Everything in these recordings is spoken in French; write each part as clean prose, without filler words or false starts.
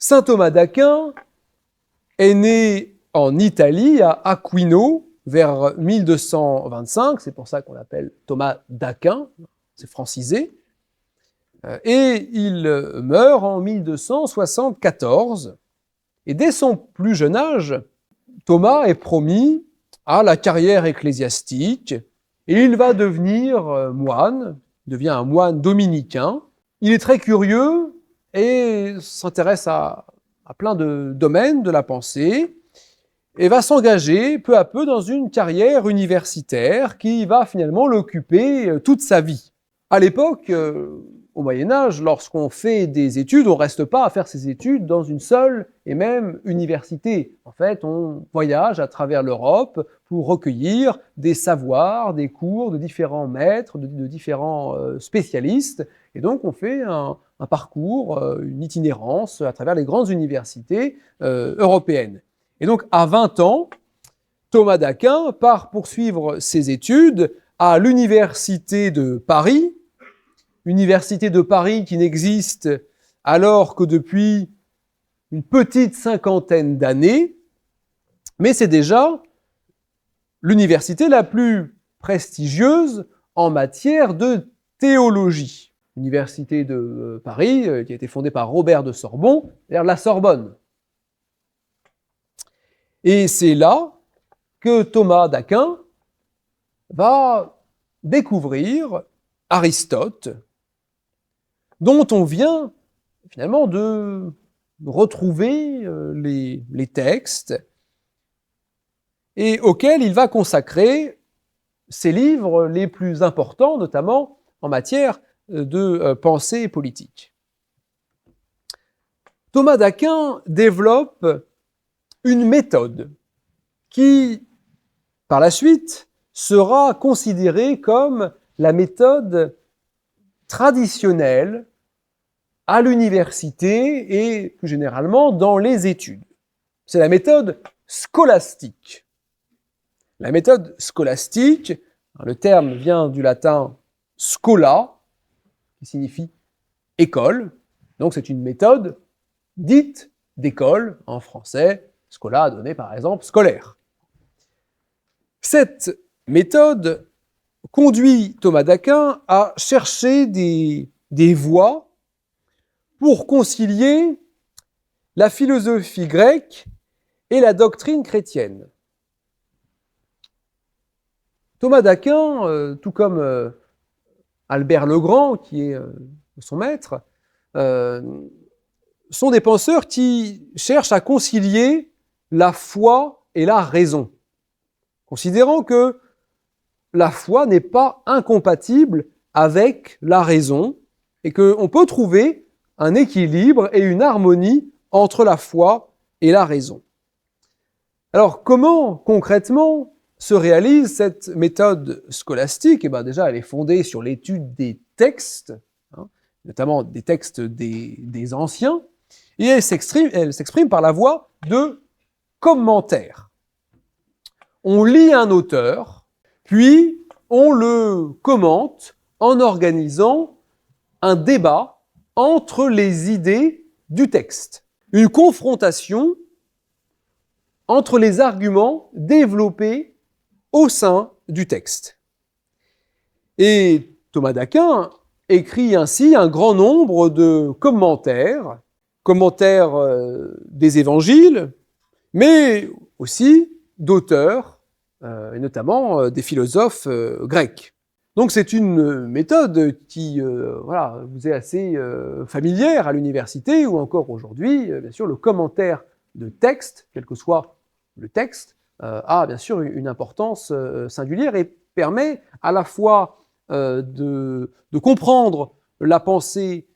Saint Thomas d'Aquin est né en Italie, à Aquino, vers 1225, c'est pour ça qu'on l'appelle Thomas d'Aquin, c'est francisé, et il meurt en 1274. Et dès son plus jeune âge, Thomas est promis à la carrière ecclésiastique, et il va devenir moine, devient un moine dominicain. Il est très curieux et s'intéresse à plein de domaines de la pensée, et va s'engager peu à peu dans une carrière universitaire qui va finalement l'occuper toute sa vie. À l'époque, au Moyen-Âge, lorsqu'on fait des études, on ne reste pas à faire ses études dans une seule et même université. En fait, on voyage à travers l'Europe pour recueillir des savoirs, des cours de différents maîtres, de différents spécialistes. Et donc, on fait un parcours, une itinérance à travers les grandes universités européennes. Et donc, à 20 ans, Thomas d'Aquin part poursuivre ses études à l'université de Paris, université de Paris qui n'existe alors que depuis une petite cinquantaine d'années, mais c'est déjà l'université la plus prestigieuse en matière de théologie. L'université de Paris, qui a été fondée par Robert de Sorbon, c'est-à-dire la Sorbonne. Et c'est là que Thomas d'Aquin va découvrir Aristote, dont on vient finalement de retrouver les textes et auxquels il va consacrer ses livres les plus importants, notamment en matière de pensée politique. Thomas d'Aquin développe une méthode qui, par la suite, sera considérée comme la méthode traditionnelle à l'université et plus généralement dans les études. C'est la méthode scolastique. La méthode scolastique, le terme vient du latin scola, qui signifie école, donc c'est une méthode dite d'école, en français, scola a donné par exemple scolaire. Cette méthode conduit Thomas d'Aquin à chercher des voies pour concilier la philosophie grecque et la doctrine chrétienne. Thomas d'Aquin, tout comme Albert le Grand, qui est son maître, sont des penseurs qui cherchent à concilier la foi et la raison, considérant que la foi n'est pas incompatible avec la raison et qu'on peut trouver un équilibre et une harmonie entre la foi et la raison. Alors, comment concrètement se réalise cette méthode scolastique? Eh bien, déjà, elle est fondée sur l'étude des textes, notamment des textes des anciens, et elle s'exprime par la voie de commentaires. On lit un auteur, puis on le commente en organisant un débat entre les idées du texte, une confrontation entre les arguments développés au sein du texte. Et Thomas d'Aquin écrit ainsi un grand nombre de commentaires des évangiles, mais aussi d'auteurs, et notamment des philosophes grecs. Donc c'est une méthode qui vous est assez familière à l'université ou encore aujourd'hui. Bien sûr, le commentaire de texte, quel que soit le texte, a bien sûr une importance singulière et permet à la fois de comprendre la pensée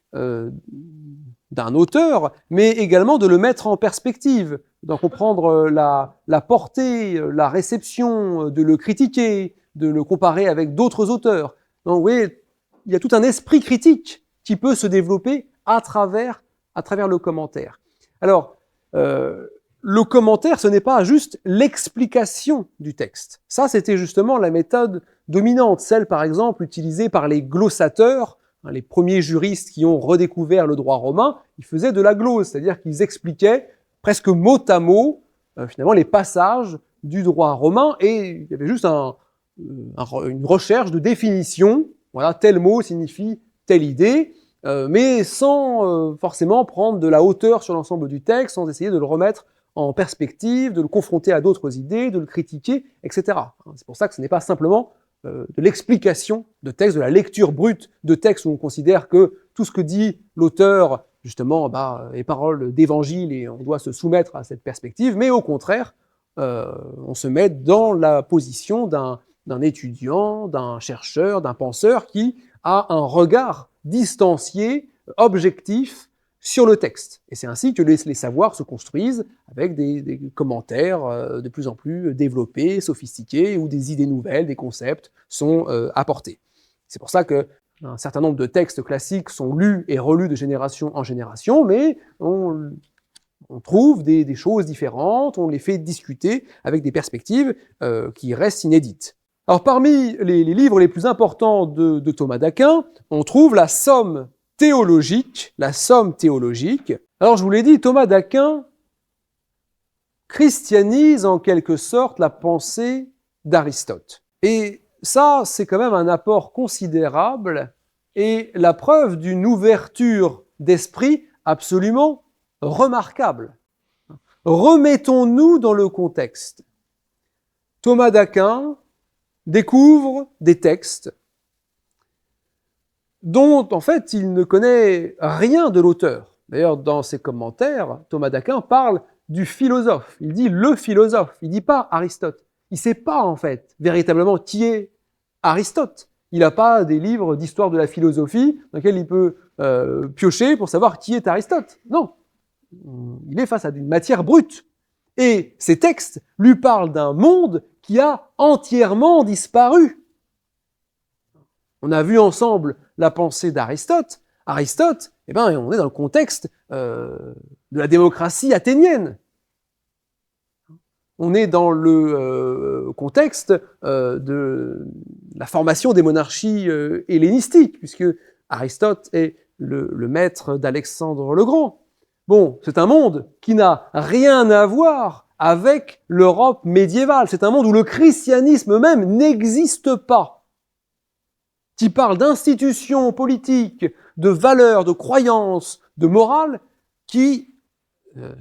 d'un auteur, mais également de le mettre en perspective, d'en comprendre la portée, la réception, de le critiquer, de le comparer avec d'autres auteurs. Donc, vous voyez, il y a tout un esprit critique qui peut se développer à travers le commentaire. Alors, le commentaire, ce n'est pas juste l'explication du texte. Ça, c'était justement la méthode dominante, celle, par exemple, utilisée par les glossateurs Les premiers juristes qui ont redécouvert le droit romain, ils faisaient de la glose, c'est-à-dire qu'ils expliquaient presque mot à mot, finalement, les passages du droit romain, et il y avait juste une recherche de définition. Voilà, tel mot signifie telle idée, mais sans forcément prendre de la hauteur sur l'ensemble du texte, sans essayer de le remettre en perspective, de le confronter à d'autres idées, de le critiquer, etc. C'est pour ça que ce n'est pas simplement de l'explication de texte, de la lecture brute de texte où on considère que tout ce que dit l'auteur, justement, est parole d'évangile et on doit se soumettre à cette perspective, mais au contraire, on se met dans la position d'un étudiant, d'un chercheur, d'un penseur qui a un regard distancié, objectif, sur le texte. Et c'est ainsi que les savoirs se construisent avec des commentaires de plus en plus développés, sophistiqués, où des idées nouvelles, des concepts sont apportés. C'est pour ça que un certain nombre de textes classiques sont lus et relus de génération en génération, mais on trouve des choses différentes, on les fait discuter avec des perspectives qui restent inédites. Alors parmi les livres les plus importants de Thomas d'Aquin, on trouve la Somme théologique, Alors je vous l'ai dit, Thomas d'Aquin christianise en quelque sorte la pensée d'Aristote. Et ça, c'est quand même un apport considérable et la preuve d'une ouverture d'esprit absolument remarquable. Remettons-nous dans le contexte. Thomas d'Aquin découvre des textes dont, en fait, il ne connaît rien de l'auteur. D'ailleurs, dans ses commentaires, Thomas d'Aquin parle du philosophe. Il dit le philosophe, il ne dit pas Aristote. Il ne sait pas, en fait, véritablement qui est Aristote. Il n'a pas des livres d'histoire de la philosophie dans lesquels il peut piocher pour savoir qui est Aristote. Non. Il est face à une matière brute. Et ces textes lui parlent d'un monde qui a entièrement disparu. On a vu ensemble la pensée d'Aristote. Aristote, on est dans le contexte de la démocratie athénienne. On est dans le contexte de la formation des monarchies hellénistiques, puisque Aristote est le maître d'Alexandre le Grand. Bon, c'est un monde qui n'a rien à voir avec l'Europe médiévale. C'est un monde où le christianisme même n'existe pas, qui parle d'institutions politiques, de valeurs, de croyances, de morale, qui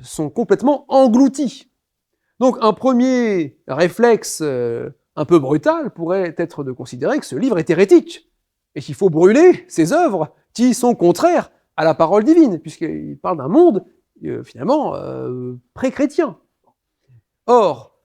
sont complètement englouties. Donc un premier réflexe un peu brutal pourrait être de considérer que ce livre est hérétique, et qu'il faut brûler ces œuvres qui sont contraires à la parole divine, puisqu'il parle d'un monde, finalement, pré-chrétien. Or,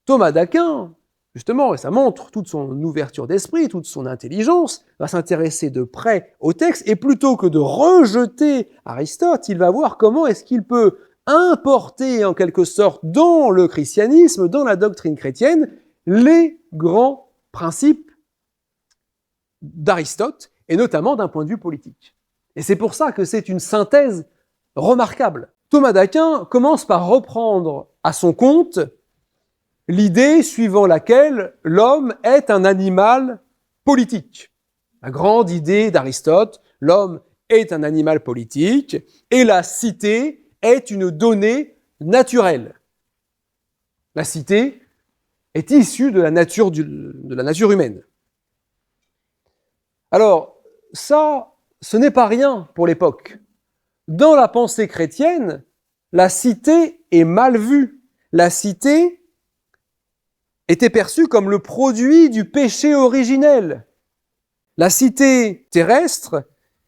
Thomas d'Aquin, justement, et ça montre toute son ouverture d'esprit, toute son intelligence, va s'intéresser de près au texte, et plutôt que de rejeter Aristote, il va voir comment est-ce qu'il peut importer en quelque sorte dans le christianisme, dans la doctrine chrétienne, les grands principes d'Aristote, et notamment d'un point de vue politique. Et c'est pour ça que c'est une synthèse remarquable. Thomas d'Aquin commence par reprendre à son compte l'idée suivant laquelle l'homme est un animal politique. La grande idée d'Aristote, l'homme est un animal politique et la cité est une donnée naturelle. La cité est issue de la nature humaine. Alors, ça, ce n'est pas rien pour l'époque. Dans la pensée chrétienne, la cité est mal vue. La cité était perçue comme le produit du péché originel. La cité terrestre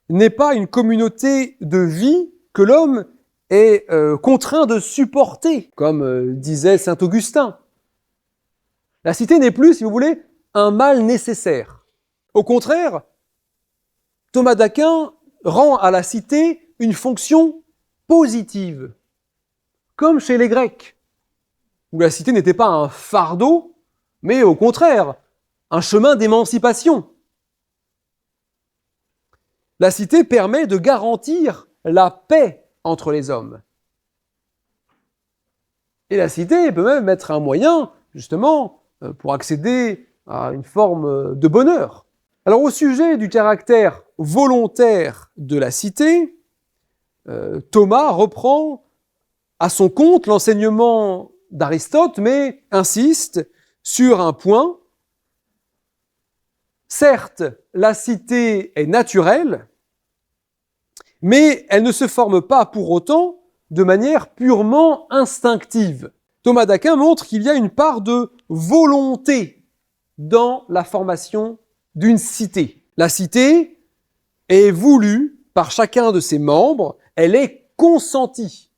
n'est pas une communauté de vie que l'homme est contraint de supporter, comme disait saint Augustin. La cité n'est plus, si vous voulez, un mal nécessaire. Au contraire, Thomas d'Aquin rend à la cité une fonction positive, comme chez les Grecs, où la cité n'était pas un fardeau, mais au contraire, un chemin d'émancipation. La cité permet de garantir la paix entre les hommes. Et la cité peut même être un moyen, justement, pour accéder à une forme de bonheur. Alors au sujet du caractère volontaire de la cité, Thomas reprend à son compte l'enseignement d'Aristote, mais insiste sur un point. Certes, la cité est naturelle, mais elle ne se forme pas pour autant de manière purement instinctive. Thomas d'Aquin montre qu'il y a une part de volonté dans la formation d'une cité. La cité est voulue par chacun de ses membres, elle est consentie.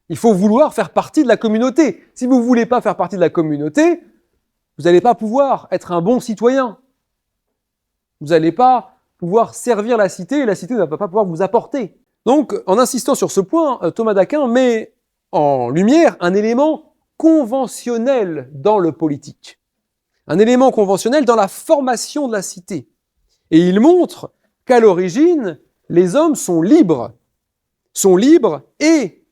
Il faut vouloir faire partie de la communauté. Si vous ne voulez pas faire partie de la communauté, vous n'allez pas pouvoir être un bon citoyen. Vous n'allez pas pouvoir servir la cité et la cité ne va pas pouvoir vous apporter. Donc, en insistant sur ce point, Thomas d'Aquin met en lumière un élément conventionnel dans le politique. Un élément conventionnel dans la formation de la cité. Et il montre qu'à l'origine, les hommes sont libres. Sont libres et,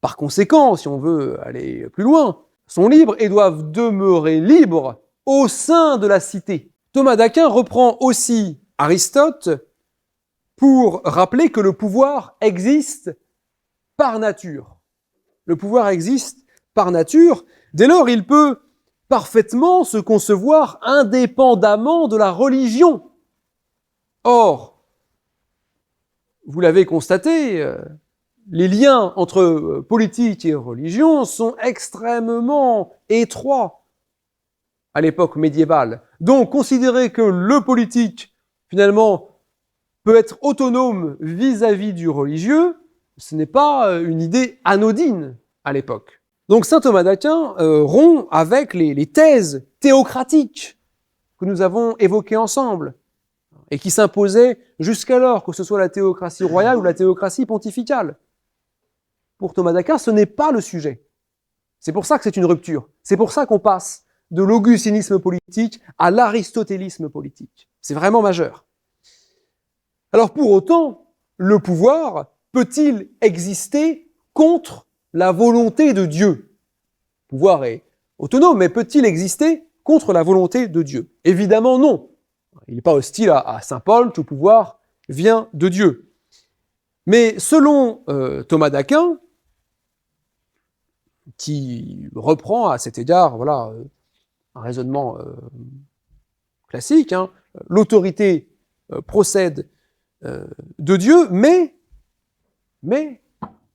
par conséquent, si on veut aller plus loin, sont libres et doivent demeurer libres au sein de la cité. Thomas d'Aquin reprend aussi Aristote pour rappeler que le pouvoir existe par nature. Le pouvoir existe par nature. Dès lors, il peut parfaitement se concevoir indépendamment de la religion. Or, vous l'avez constaté, les liens entre politique et religion sont extrêmement étroits à l'époque médiévale. Donc, considérer que le politique, finalement, peut être autonome vis-à-vis du religieux, ce n'est pas une idée anodine à l'époque. Donc, saint Thomas d'Aquin rompt avec les thèses théocratiques que nous avons évoquées ensemble et qui s'imposaient jusqu'alors, que ce soit la théocratie royale ou la théocratie pontificale. Pour Thomas d'Aquin, ce n'est pas le sujet. C'est pour ça que c'est une rupture. C'est pour ça qu'on passe de l'augustinisme politique à l'aristotélisme politique. C'est vraiment majeur. Alors pour autant, le pouvoir peut-il exister contre la volonté de Dieu? Le pouvoir est autonome, mais peut-il exister contre la volonté de Dieu? Évidemment non. Il n'est pas hostile à saint Paul, tout pouvoir vient de Dieu. Mais selon Thomas d'Aquin, qui reprend à cet égard, voilà, un raisonnement classique, l'autorité procède de Dieu, mais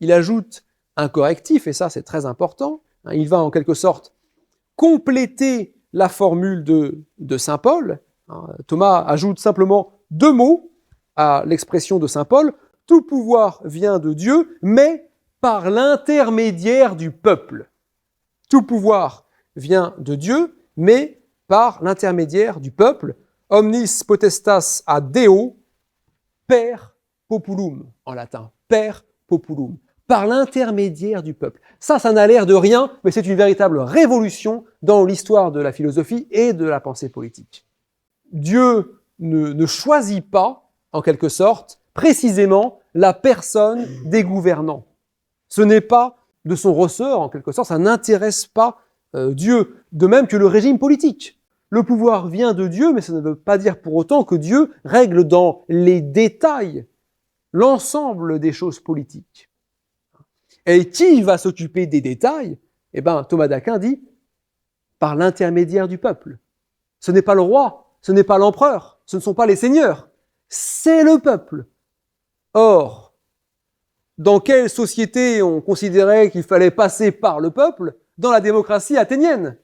il ajoute un correctif, et ça c'est très important, il va en quelque sorte compléter la formule de saint Paul. Thomas ajoute simplement 2 mots à l'expression de saint Paul: tout pouvoir vient de Dieu, mais par l'intermédiaire du peuple. Tout pouvoir vient de Dieu, mais par l'intermédiaire du peuple. Omnis potestas ad Deo per populum, en latin. Per populum. Par l'intermédiaire du peuple. Ça n'a l'air de rien, mais c'est une véritable révolution dans l'histoire de la philosophie et de la pensée politique. Dieu ne choisit pas, en quelque sorte, précisément la personne des gouvernants. Ce n'est pas de son ressort, en quelque sorte, ça n'intéresse pas Dieu, de même que le régime politique. Le pouvoir vient de Dieu, mais ça ne veut pas dire pour autant que Dieu règle dans les détails l'ensemble des choses politiques. Et qui va s'occuper des détails? Eh bien, Thomas d'Aquin dit par l'intermédiaire du peuple. Ce n'est pas le roi, ce n'est pas l'empereur, ce ne sont pas les seigneurs, c'est le peuple. Or, dans quelle société on considérait qu'il fallait passer par le peuple? Dans la démocratie athénienne.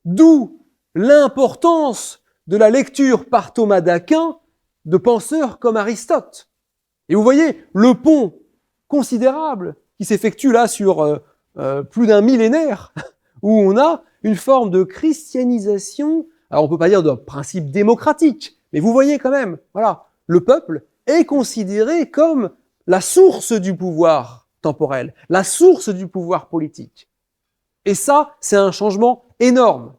D'où l'importance de la lecture par Thomas d'Aquin de penseurs comme Aristote. Et vous voyez le pont considérable qui s'effectue là sur plus d'un millénaire, où on a une forme de christianisation, alors on peut pas dire de principe démocratique, mais vous voyez quand même, voilà, le peuple est considéré comme la source du pouvoir temporel, la source du pouvoir politique. Et ça, c'est un changement énorme.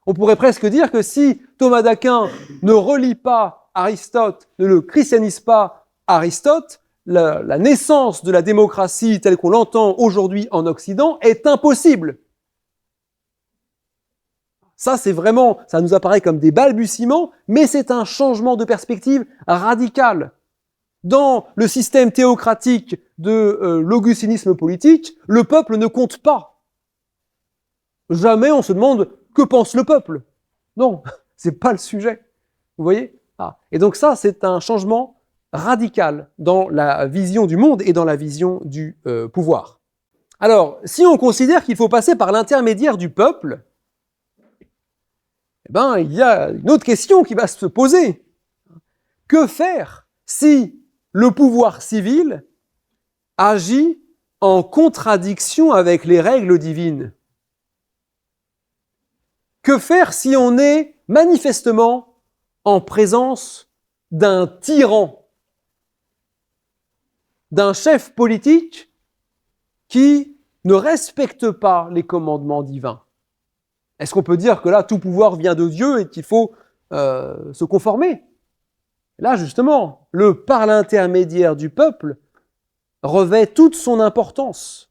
On pourrait presque dire que si Thomas d'Aquin ne relie pas Aristote, ne le christianise pas Aristote, la naissance de la démocratie telle qu'on l'entend aujourd'hui en Occident est impossible. Ça, c'est vraiment, ça nous apparaît comme des balbutiements, mais c'est un changement de perspective radical. Dans le système théocratique de l'augustinisme politique, le peuple ne compte pas. Jamais on se demande que pense le peuple. Non, c'est pas le sujet. Vous voyez ? Et donc ça, c'est un changement radical dans la vision du monde et dans la vision du pouvoir. Alors, si on considère qu'il faut passer par l'intermédiaire du peuple, eh ben, il y a une autre question qui va se poser. Que faire si le pouvoir civil agit en contradiction avec les règles divines? Que faire si on est manifestement en présence d'un tyran, d'un chef politique qui ne respecte pas les commandements divins? Est-ce qu'on peut dire que là, tout pouvoir vient de Dieu et qu'il faut se conformer? Là, justement, le par l'intermédiaire du peuple revêt toute son importance,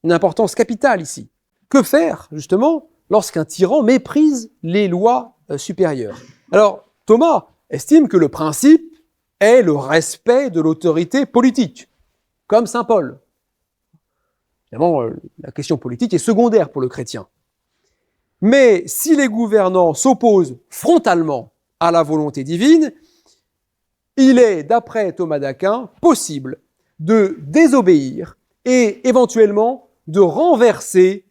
une importance capitale ici. Que faire, justement, lorsqu'un tyran méprise les lois supérieures? Alors, Thomas estime que le principe est le respect de l'autorité politique, comme saint Paul. Évidemment, la question politique est secondaire pour le chrétien. Mais si les gouvernants s'opposent frontalement à la volonté divine, il est, d'après Thomas d'Aquin, possible de désobéir et éventuellement de renverser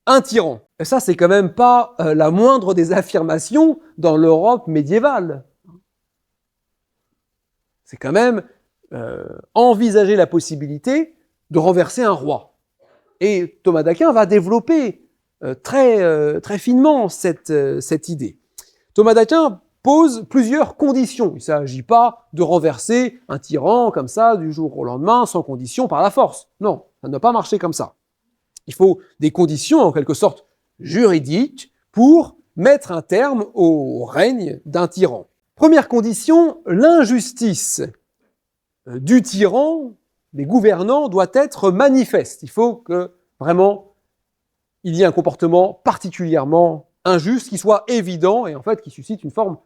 un tyran. Et ça, c'est quand même pas la moindre des affirmations dans l'Europe médiévale. C'est quand même envisager la possibilité de renverser un roi. Et Thomas d'Aquin va développer très finement cette idée. Thomas d'Aquin pose plusieurs conditions. Il ne s'agit pas de renverser un tyran comme ça du jour au lendemain, sans condition, par la force. Non, ça ne doit pas marcher comme ça. Il faut des conditions, en quelque sorte, juridiques pour mettre un terme au règne d'un tyran. Première condition, l'injustice du tyran, des gouvernants, doit être manifeste. Il faut que, vraiment, il y ait un comportement particulièrement injuste, qui soit évident et en fait qui suscite une forme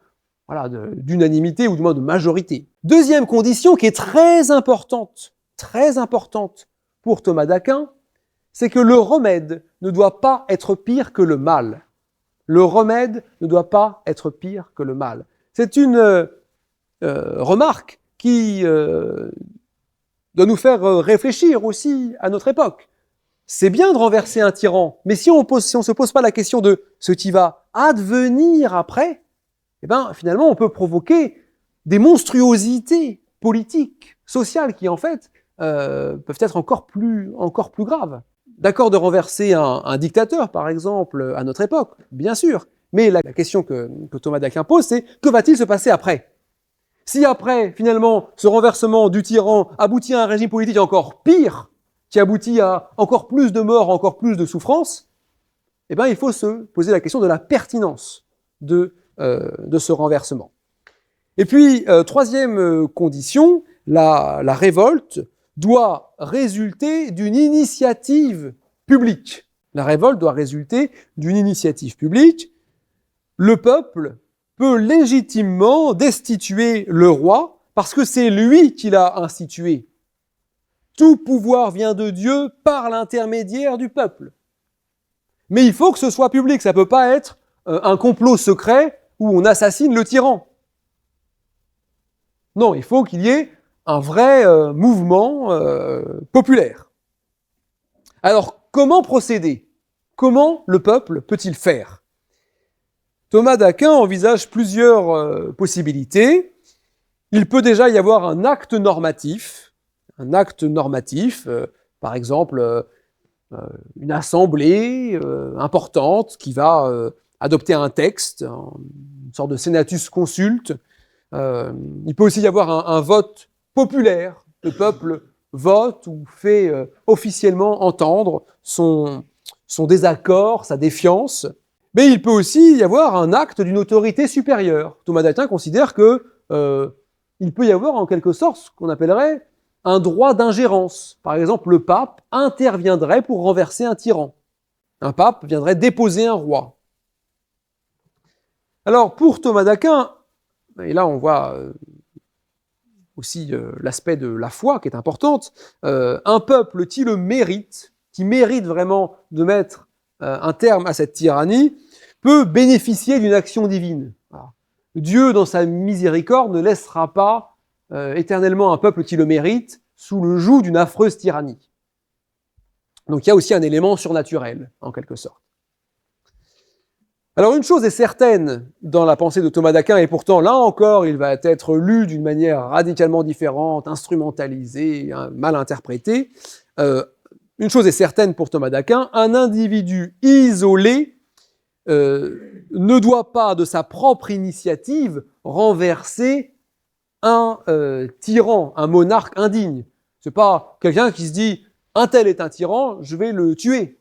d'unanimité ou du moins de majorité. Deuxième condition qui est très importante pour Thomas d'Aquin, c'est que le remède ne doit pas être pire que le mal. Le remède ne doit pas être pire que le mal. C'est une remarque qui doit nous faire réfléchir aussi à notre époque. C'est bien de renverser un tyran, mais si on se pose pas la question de ce qui va advenir après, eh ben, finalement, on peut provoquer des monstruosités politiques, sociales, qui en fait peuvent être encore plus graves. D'accord de renverser un dictateur, par exemple, à notre époque, bien sûr, mais la question que Thomas d'Aquin pose, c'est que va-t-il se passer après? Si après, finalement, ce renversement du tyran aboutit à un régime politique encore pire, qui aboutit à encore plus de morts, encore plus de souffrances, eh ben, il faut se poser la question de la pertinence de ce renversement. Et puis, troisième condition, la révolte doit résulter d'une initiative publique. La révolte doit résulter d'une initiative publique. Le peuple peut légitimement destituer le roi parce que c'est lui qui l'a institué. Tout pouvoir vient de Dieu par l'intermédiaire du peuple. Mais il faut que ce soit public, ça ne peut pas être un complot secret où on assassine le tyran. Non, il faut qu'il y ait un vrai mouvement populaire. Alors, comment procéder? Comment le peuple peut-il faire? Thomas d'Aquin envisage plusieurs possibilités. Il peut déjà y avoir un acte normatif, par exemple une assemblée importante qui va adopter un texte, une sorte de senatus consulte. Il peut aussi y avoir un vote populaire. Le peuple vote ou fait officiellement entendre son désaccord, sa défiance. Mais il peut aussi y avoir un acte d'une autorité supérieure. Thomas d'Aquin considère que il peut y avoir en quelque sorte ce qu'on appellerait un droit d'ingérence. Par exemple, le pape interviendrait pour renverser un tyran. Un pape viendrait déposer un roi. Alors, pour Thomas d'Aquin, et là on voit aussi l'aspect de la foi qui est importante, un peuple qui le mérite, qui mérite vraiment de mettre un terme à cette tyrannie, peut bénéficier d'une action divine. Voilà. Dieu, dans sa miséricorde, ne laissera pas éternellement un peuple qui le mérite sous le joug d'une affreuse tyrannie. Donc il y a aussi un élément surnaturel, en quelque sorte. Alors une chose est certaine dans la pensée de Thomas d'Aquin, et pourtant là encore il va être lu d'une manière radicalement différente, instrumentalisée, mal interprétée. Une chose est certaine pour Thomas d'Aquin, un individu isolé ne doit pas de sa propre initiative renverser un tyran, un monarque indigne. C'est pas quelqu'un qui se dit un tel est un tyran, je vais le tuer.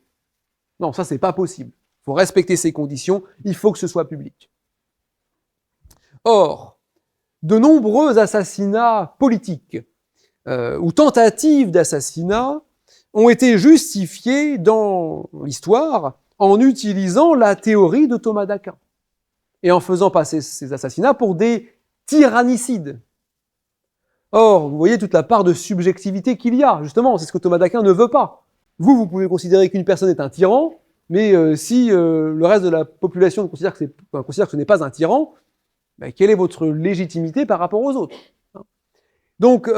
Non, ça c'est pas possible. Il faut respecter ces conditions, il faut que ce soit public. Or, de nombreux assassinats politiques ou tentatives d'assassinat ont été justifiés dans l'histoire en utilisant la théorie de Thomas d'Aquin et en faisant passer ces assassinats pour des tyrannicides. Or, vous voyez toute la part de subjectivité qu'il y a, justement, c'est ce que Thomas d'Aquin ne veut pas. Vous pouvez considérer qu'une personne est un tyran, mais si le reste de la population considère que ce n'est pas un tyran, ben, quelle est votre légitimité par rapport aux autres? Donc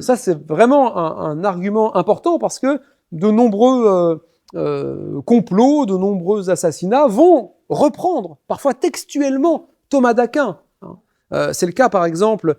ça c'est vraiment un argument important parce que de nombreux complots, de nombreux assassinats vont reprendre, parfois textuellement, Thomas d'Aquin. C'est le cas par exemple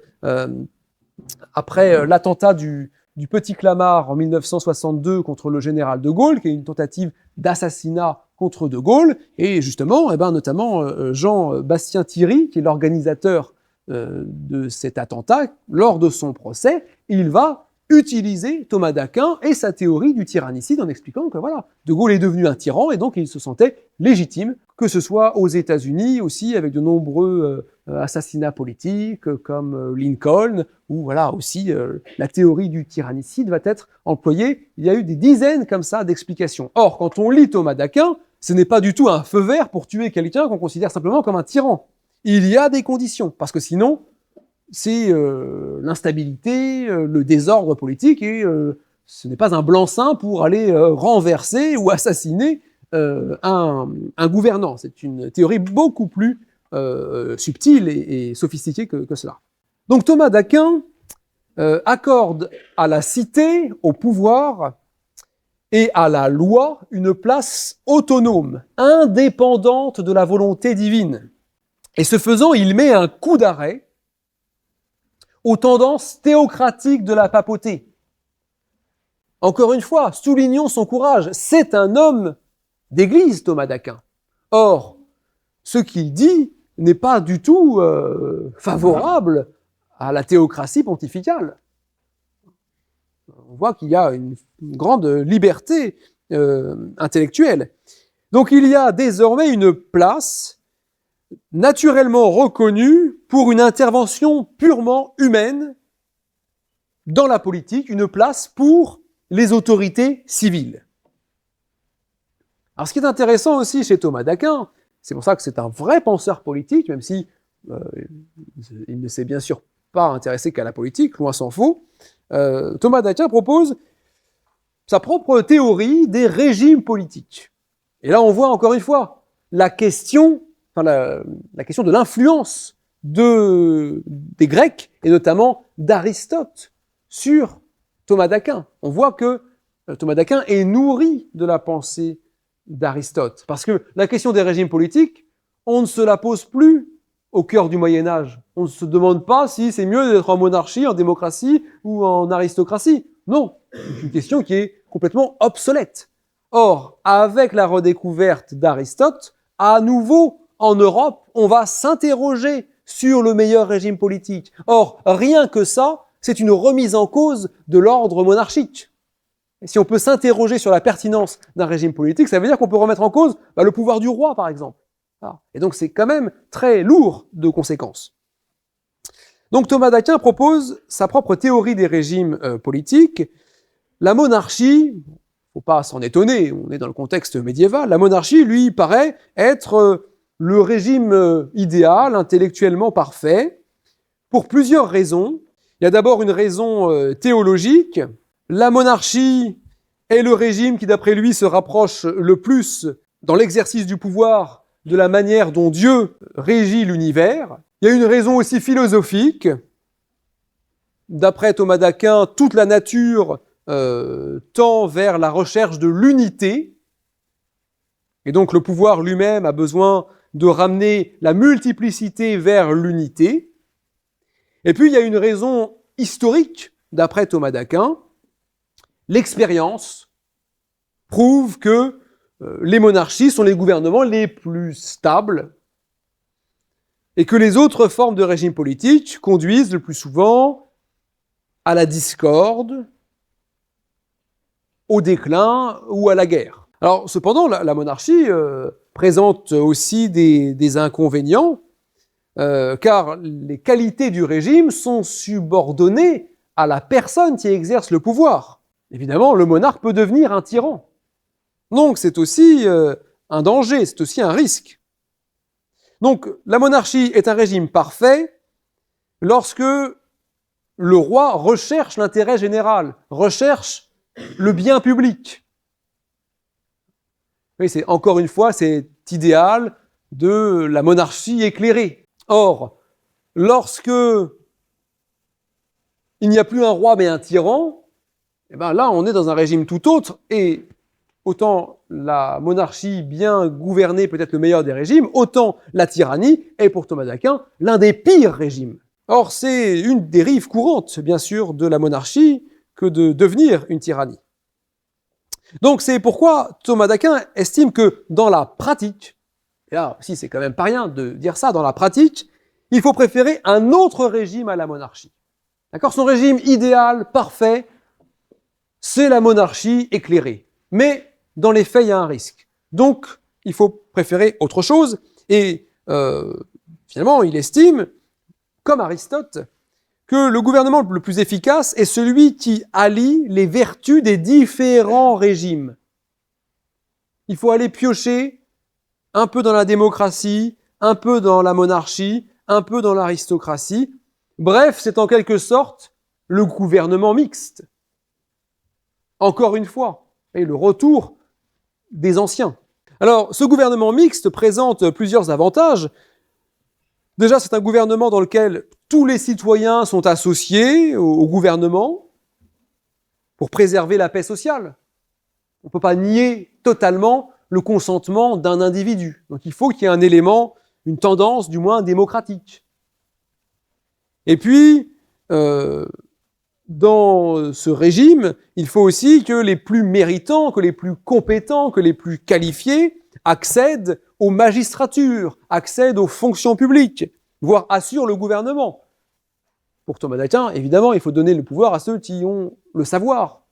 après l'attentat du Petit Clamart en 1962 contre le général de Gaulle, qui est une tentative d'assassinat contre de Gaulle, et justement, notamment Jean-Bastien Thierry, qui est l'organisateur de cet attentat, lors de son procès, il va utiliser Thomas d'Aquin et sa théorie du tyrannicide en expliquant que voilà, de Gaulle est devenu un tyran et donc il se sentait légitime, que ce soit aux États-Unis aussi avec de nombreux assassinats politiques comme Lincoln, où voilà aussi la théorie du tyrannicide va être employée. Il y a eu des dizaines comme ça d'explications. Or, quand on lit Thomas d'Aquin, ce n'est pas du tout un feu vert pour tuer quelqu'un qu'on considère simplement comme un tyran. Il y a des conditions, parce que sinon, c'est l'instabilité, le désordre politique, et ce n'est pas un blanc-seing pour aller renverser ou assassiner un gouvernant. C'est une théorie beaucoup plus subtile et sophistiquée que cela. Donc Thomas d'Aquin accorde à la cité, au pouvoir et à la loi une place autonome, indépendante de la volonté divine. Et ce faisant, il met un coup d'arrêt aux tendances théocratiques de la papauté. Encore une fois, soulignons son courage. C'est un homme d'église, Thomas d'Aquin. Or, ce qu'il dit n'est pas du tout favorable à la théocratie pontificale. On voit qu'il y a une grande liberté intellectuelle. Donc il y a désormais une place naturellement reconnue pour une intervention purement humaine dans la politique, une place pour les autorités civiles. Alors ce qui est intéressant aussi chez Thomas d'Aquin, c'est pour ça que c'est un vrai penseur politique, même si il ne s'est bien sûr pas intéressé qu'à la politique, loin s'en faut, Thomas d'Aquin propose sa propre théorie des régimes politiques. Et là on voit encore une fois la question de l'influence des Grecs, et notamment d'Aristote, sur Thomas d'Aquin. On voit que Thomas d'Aquin est nourri de la pensée d'Aristote. Parce que la question des régimes politiques, on ne se la pose plus au cœur du Moyen-Âge. On ne se demande pas si c'est mieux d'être en monarchie, en démocratie ou en aristocratie. Non, c'est une question qui est complètement obsolète. Or, avec la redécouverte d'Aristote, à nouveau, en Europe, on va s'interroger sur le meilleur régime politique. Or, rien que ça, c'est une remise en cause de l'ordre monarchique. Et si on peut s'interroger sur la pertinence d'un régime politique, ça veut dire qu'on peut remettre en cause le pouvoir du roi, par exemple. Voilà. Et donc, c'est quand même très lourd de conséquences. Donc, Thomas d'Aquin propose sa propre théorie des régimes politiques. La monarchie, faut pas s'en étonner, on est dans le contexte médiéval, la monarchie, lui, paraît être le régime idéal, intellectuellement parfait, pour plusieurs raisons. Il y a d'abord une raison théologique. La monarchie est le régime qui, d'après lui, se rapproche le plus dans l'exercice du pouvoir de la manière dont Dieu régit l'univers. Il y a une raison aussi philosophique. D'après Thomas d'Aquin, toute la nature tend vers la recherche de l'unité. Et donc le pouvoir lui-même a besoin de ramener la multiplicité vers l'unité. Et puis il y a une raison historique, d'après Thomas d'Aquin. L'expérience prouve que les monarchies sont les gouvernements les plus stables et que les autres formes de régime politique conduisent le plus souvent à la discorde, au déclin ou à la guerre. Alors, cependant, la monarchie présente aussi des inconvénients, car les qualités du régime sont subordonnées à la personne qui exerce le pouvoir. Évidemment, le monarque peut devenir un tyran. Donc, c'est aussi un danger, c'est aussi un risque. Donc, la monarchie est un régime parfait lorsque le roi recherche l'intérêt général, recherche le bien public. Oui, c'est encore une fois cet idéal de la monarchie éclairée. Or, lorsque il n'y a plus un roi mais un tyran, eh ben là, on est dans un régime tout autre, et autant la monarchie bien gouvernée peut être le meilleur des régimes, autant la tyrannie est pour Thomas d'Aquin l'un des pires régimes. Or, c'est une dérive courante, bien sûr, de la monarchie que de devenir une tyrannie. Donc, c'est pourquoi Thomas d'Aquin estime que dans la pratique, et là aussi c'est quand même pas rien de dire ça, dans la pratique, il faut préférer un autre régime à la monarchie. D'accord ? Son régime idéal, parfait, c'est la monarchie éclairée. Mais dans les faits, il y a un risque. Donc, il faut préférer autre chose. Et finalement, il estime, comme Aristote, que le gouvernement le plus efficace est celui qui allie les vertus des différents régimes. Il faut aller piocher un peu dans la démocratie, un peu dans la monarchie, un peu dans l'aristocratie. Bref, c'est en quelque sorte le gouvernement mixte. Encore une fois, et le retour des anciens. Alors, ce gouvernement mixte présente plusieurs avantages. Déjà, c'est un gouvernement dans lequel tous les citoyens sont associés au gouvernement pour préserver la paix sociale. On ne peut pas nier totalement le consentement d'un individu. Donc il faut qu'il y ait un élément, une tendance du moins démocratique. Et puis, dans ce régime, il faut aussi que les plus méritants, que les plus compétents, que les plus qualifiés accèdent aux magistratures, accèdent aux fonctions publiques, voire assurent le gouvernement. Pour Thomas d'Aquin, évidemment, il faut donner le pouvoir à ceux qui ont le savoir,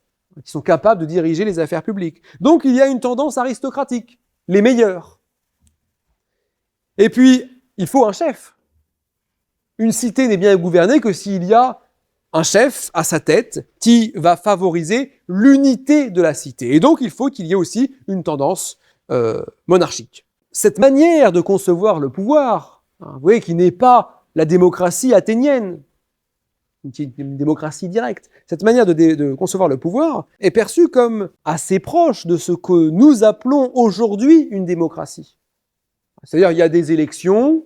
qui sont capables de diriger les affaires publiques. Donc il y a une tendance aristocratique, les meilleurs. Et puis, il faut un chef. Une cité n'est bien gouvernée que s'il y a un chef à sa tête qui va favoriser l'unité de la cité. Et donc, il faut qu'il y ait aussi une tendance monarchique. Cette manière de concevoir le pouvoir, vous voyez, qui n'est pas la démocratie athénienne, qui est une démocratie directe, cette manière de concevoir le pouvoir est perçue comme assez proche de ce que nous appelons aujourd'hui une démocratie. C'est-à-dire, il y a des élections,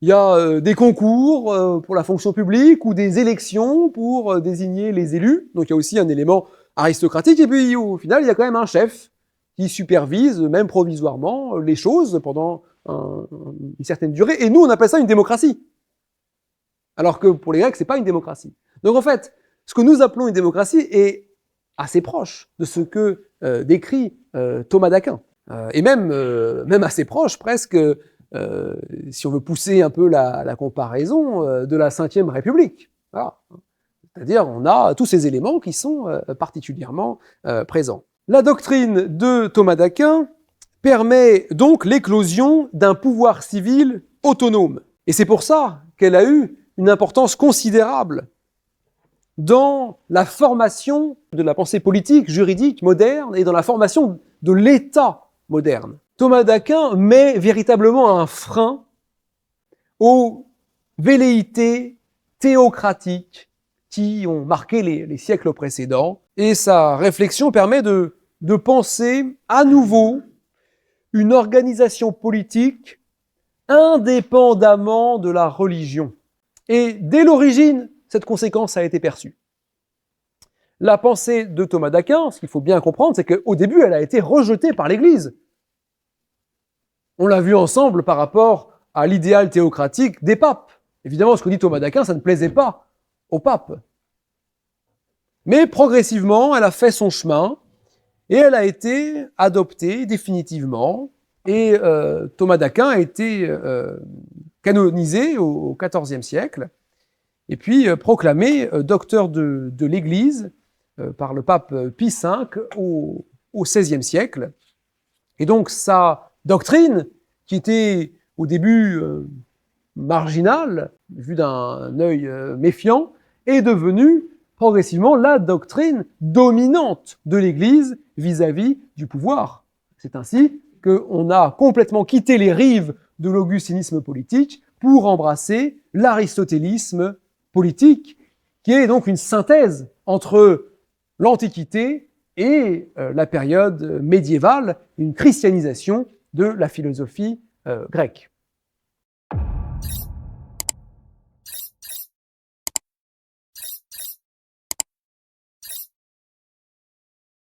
il y a des concours pour la fonction publique ou des élections pour désigner les élus. Donc il y a aussi un élément aristocratique. Et puis au final, il y a quand même un chef qui supervise, même provisoirement, les choses pendant une certaine durée. Et nous, on appelle ça une démocratie. Alors que pour les Grecs, c'est pas une démocratie. Donc en fait, ce que nous appelons une démocratie est assez proche de ce que décrit Thomas d'Aquin. Et même assez proche presque, si on veut pousser un peu la comparaison, de la Ve République. Voilà. C'est-à-dire, on a tous ces éléments qui sont particulièrement présents. La doctrine de Thomas d'Aquin permet donc l'éclosion d'un pouvoir civil autonome. Et c'est pour ça qu'elle a eu une importance considérable dans la formation de la pensée politique, juridique, moderne, et dans la formation de l'État moderne. Thomas d'Aquin met véritablement un frein aux velléités théocratiques qui ont marqué les siècles précédents, et sa réflexion permet de penser à nouveau une organisation politique indépendamment de la religion. Et dès l'origine, cette conséquence a été perçue. La pensée de Thomas d'Aquin, ce qu'il faut bien comprendre, c'est qu'au début, elle a été rejetée par l'Église. On l'a vu ensemble par rapport à l'idéal théocratique des papes. Évidemment, ce que dit Thomas d'Aquin, ça ne plaisait pas aux papes. Mais progressivement, elle a fait son chemin et elle a été adoptée définitivement. Et Thomas d'Aquin a été canonisé au XIVe siècle et puis proclamé docteur de l'Église par le pape Pie V au XVIe siècle. Et donc sa doctrine, qui était au début marginale, vue d'un œil méfiant, est devenue progressivement la doctrine dominante de l'Église vis-à-vis du pouvoir. C'est ainsi qu'on a complètement quitté les rives de l'augustinisme politique pour embrasser l'aristotélisme politique, qui est donc une synthèse entre l'Antiquité et la période médiévale, une christianisation de la philosophie grecque.